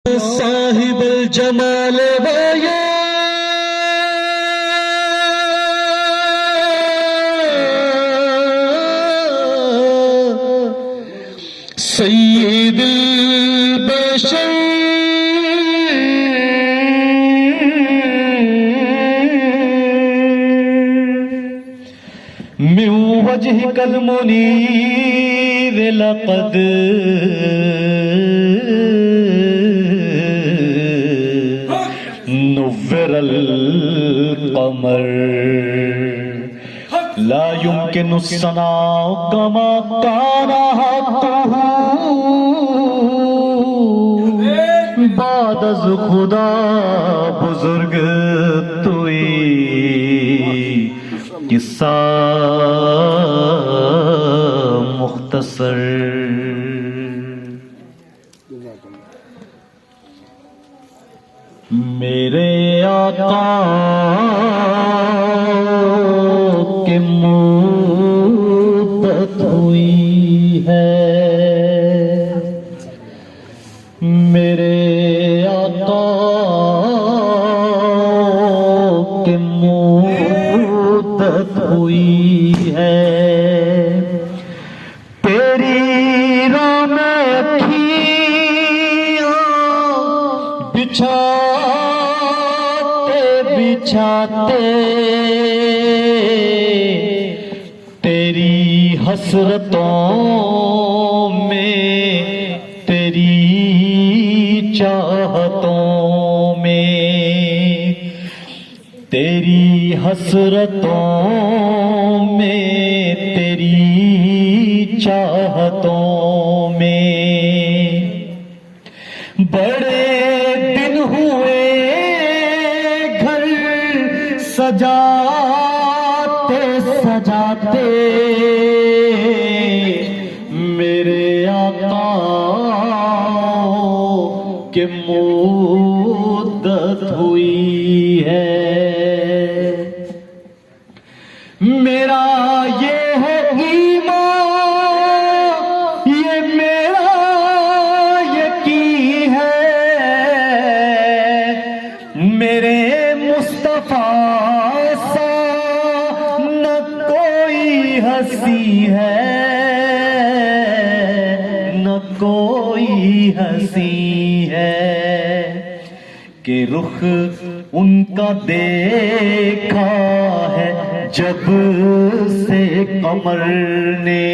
Sahiwal Jamal via सय्यदुल बशर मिन वजहिकल मुनीर लक़द नुव्विरल क़मर ला युमकिनु सनाउ कमा काना हक़्क़ुहु बाद अज़ खुदा बुजुर्ग तुई किस्सा मुख्तसर। मेरे आका की मुद्दत हुई है, मेरे आका की मुद्दत हुई है। तेरी राह में अखियां बिछाते तेरी हसरतों में, तेरी चाहतों में, तेरी हसरतों में, तेरी चाहतों में बड़े दिन हुए सजाते सजाते मेरे आका की मुद्दत हुई है। मेरा ये है ईमान, ये मेरा यकीन है, मेरे मुस्तफा हंसी है न कोई हंसी है कि रुख उनका देखा है जब से कमर ने,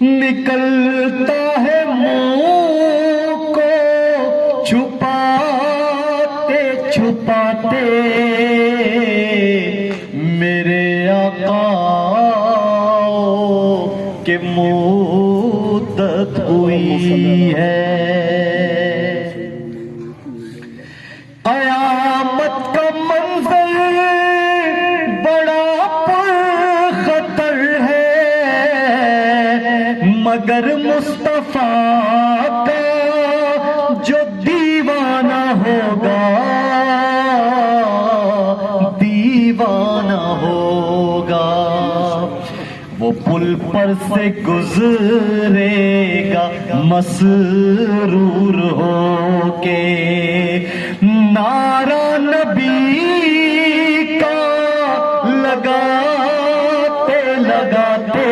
निकलता है मुंह को छुपाते छुपाते मेरे आका की मुद्दत हुई है। क़यामत का मंज़र बड़ा पुरख़तर है, मगर मुस्तफ़ा का जो दीवाना होगा, दीवाना होगा, वो पुल पर से गुजरेगा मसरूर होके, नारा नबी का लगाते लगाते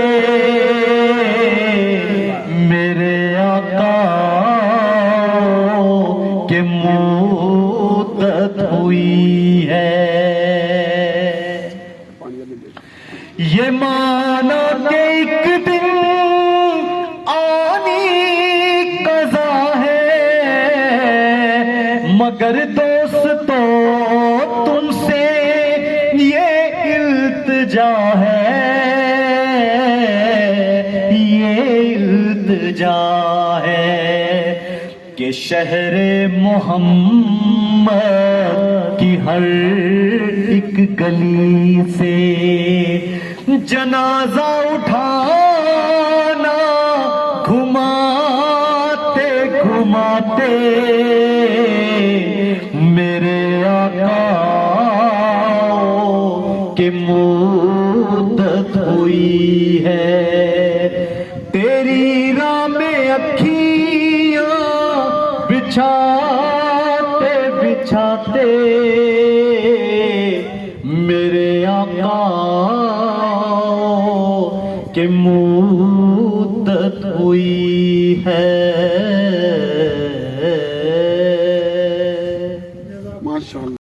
मेरे आका की मुद्दत हुई है। ये माना कि एक दिन आनी कज़ा है, मगर दोस्तों तुमसे ये इल्तिजा है, ये इल्तिजा है कि शहरे मोहम्मद की हर एक गली से जनाजा उठाना घुमाते घुमाते मेरे आका की मुद्दत हुई है। तेरी राह में अखियां बिछाते बिछाते मेरे आका के मुद्दत हुई।